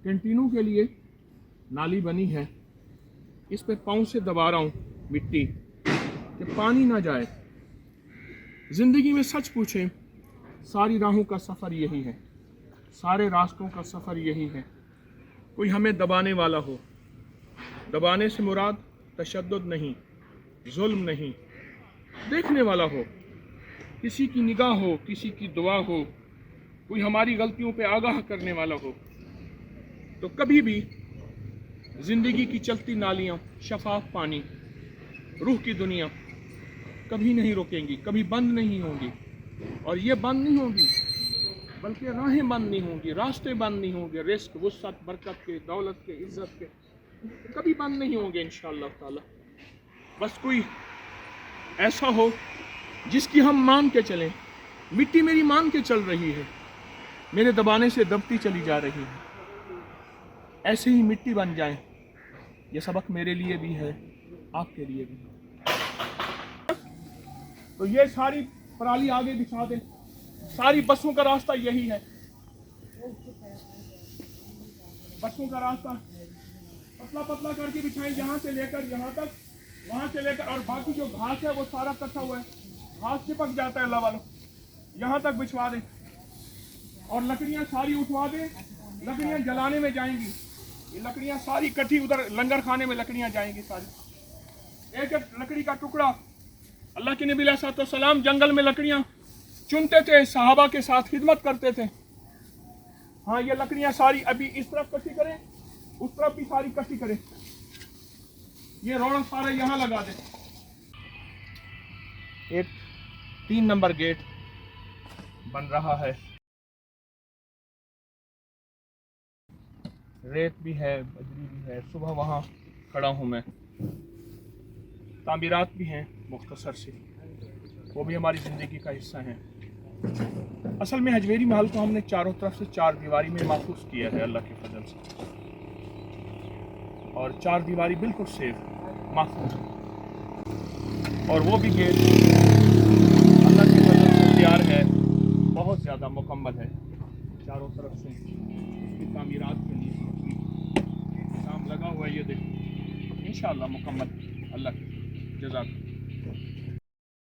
कैंटीनों के लिए नाली बनी है, इस पे पाँव से दबा रहा हूँ मिट्टी कि पानी ना जाए। ज़िंदगी में सच पूछें, सारी राहों का सफ़र यही है, सारे रास्तों का सफ़र यही है। कोई हमें दबाने वाला हो, दबाने से मुराद तशद्दुद नहीं, जुल्म नहीं, देखने वाला हो, किसी की निगाह हो, किसी की दुआ हो, कोई हमारी गलतियों पे आगाह करने वाला हो, तो कभी भी ज़िंदगी की चलती नालियाँ, शफाफ पानी, रूह की दुनिया कभी नहीं रुकेंगी, कभी बंद नहीं होंगी। और ये बंद नहीं होंगी बल्कि राहें बंद नहीं होंगी, रास्ते बंद नहीं होंगे, रिस्क, वुसअत, बरकत के, दौलत के, इज़्ज़त के कभी बंद नहीं होंगे इंशाअल्लाह ताला। बस कोई ऐसा हो जिसकी हम मान के चलें। मिट्टी मेरी मान के चल रही है, मेरे दबाने से दबती चली जा रही है, ऐसे ही मिट्टी बन जाए। ये सबक मेरे लिए भी है, आपके लिए भी है। तो ये सारी पराली आगे बिछा दें, सारी बसों का रास्ता यही है। बसों का रास्ता पतला पतला करके बिछाएं, यहाँ से लेकर यहाँ तक, वहाँ से लेकर, और बाकी जो घास है वो सारा कटा हुआ है, घास चिपक जाता है अल्लाह वालों, यहाँ तक बिछवा दें। और लकड़ियाँ सारी उठवा दें, लकड़ियाँ जलाने में जाएंगी, ये लकड़ियाँ सारी कटी उधर लंगर खाने में लकड़ियाँ जाएंगी सारी। एक एक लकड़ी का टुकड़ा, अल्लाह के नबी अलैहिस्सलाम जंगल में लकड़ियाँ चुनते थे, सहाबा के साथ खिदमत करते थे। हाँ, ये लकड़ियाँ सारी अभी इस तरफ कटी करें, उस तरफ भी सारी कटी करें, ये रोड़ा सारा यहाँ लगा दें। एक 3 नंबर गेट बन रहा है, रेत भी है, बजरी भी है। सुबह वहाँ खड़ा हूँ मैं, तामीरात भी हैं मुख्तसर से, वो भी हमारी ज़िंदगी का हिस्सा हैं। असल में हजवेरी महल को हमने चारों तरफ से 4 दीवारी में महफूज किया है अल्लाह के फजल से, और 4 दीवारी बिल्कुल सेफ महफूज, और वो भी गेट अल्लाह के फजल से तैयार है, बहुत ज़्यादा मुकम्मल है चारों तरफ से। इसकी तामीरात के लिए काम लगा हुआ है, ये देखो इंशाअल्लाह मुकम्मल। अल्लाह जज़ाक।